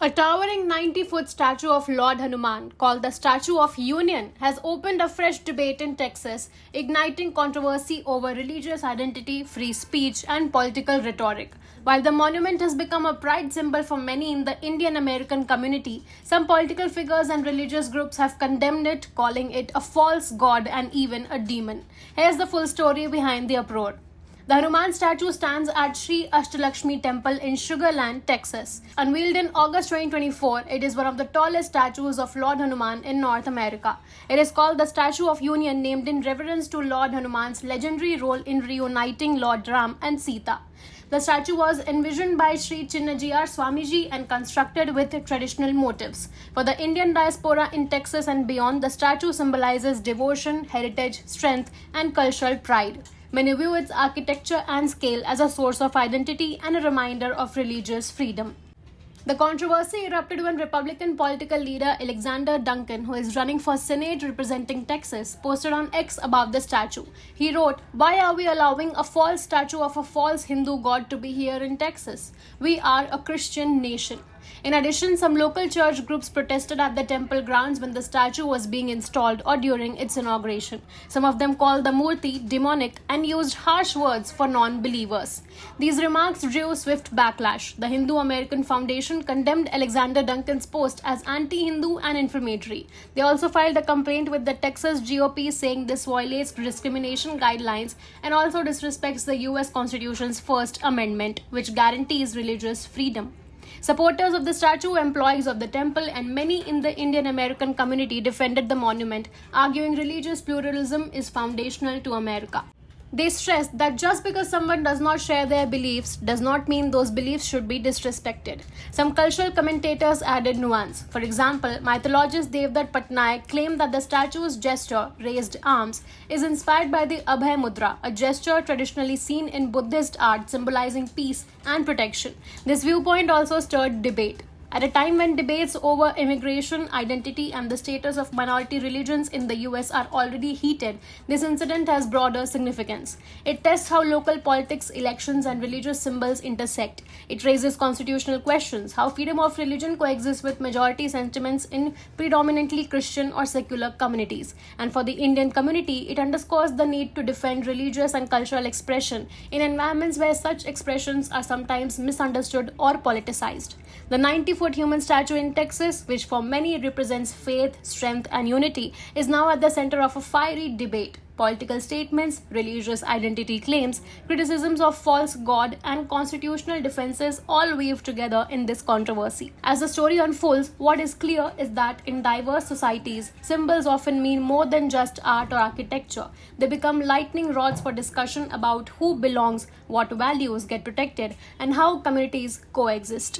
A towering 90-foot statue of Lord Hanuman, called the Statue of Union, has opened a fresh debate in Texas, igniting controversy over religious identity, free speech, and political rhetoric. While the monument has become a pride symbol for many in the Indian American community, some political figures and religious groups have condemned it, calling it a false god and even a demon. Here's the full story behind the uproar. The Hanuman statue stands at Sri Ashtalakshmi Temple in Sugar Land, Texas. Unveiled in August 2024, it is one of the tallest statues of Lord Hanuman in North America. It is called the Statue of Union, named in reverence to Lord Hanuman's legendary role in reuniting Lord Ram and Sita. The statue was envisioned by Sri Chinnajiyar Swamiji and constructed with traditional motifs. For the Indian diaspora in Texas and beyond, the statue symbolizes devotion, heritage, strength, and cultural pride. Many view its architecture and scale as a source of identity and a reminder of religious freedom. The controversy erupted when Republican political leader Alexander Duncan, who is running for Senate representing Texas, posted on X about the statue. He wrote, "Why are we allowing a false statue of a false Hindu god to be here in Texas? We are a Christian nation." In addition, some local church groups protested at the temple grounds when the statue was being installed or during its inauguration. Some of them called the Murti demonic and used harsh words for non-believers. These remarks drew swift backlash. The Hindu American Foundation condemned Alexander Duncan's post as anti-Hindu and inflammatory. They also filed a complaint with the Texas GOP, saying this violates discrimination guidelines and also disrespects the U.S. Constitution's First Amendment, which guarantees religious freedom. Supporters of the statue, employees of the temple, and many in the Indian American community defended the monument, arguing religious pluralism is foundational to America. They stressed that just because someone does not share their beliefs does not mean those beliefs should be disrespected. Some cultural commentators added nuance. For example, mythologist Devdutt Pattanaik claimed that the statue's gesture, raised arms, is inspired by the Abhay Mudra, a gesture traditionally seen in Buddhist art symbolizing peace and protection. This viewpoint also stirred debate. At a time when debates over immigration, identity, and the status of minority religions in the US are already heated, this incident has broader significance. It tests how local politics, elections, and religious symbols intersect. It raises constitutional questions, how freedom of religion coexists with majority sentiments in predominantly Christian or secular communities. And for the Indian community, it underscores the need to defend religious and cultural expression in environments where such expressions are sometimes misunderstood or politicized. The 90-foot human statue in Texas, which for many represents faith, strength, and unity, is now at the center of a fiery debate. Political statements, religious identity claims, criticisms of false god, and constitutional defenses all weave together in this controversy. As the story unfolds, what is clear is that in diverse societies, symbols often mean more than just art or architecture. They become lightning rods for discussion about who belongs, what values get protected, and how communities coexist.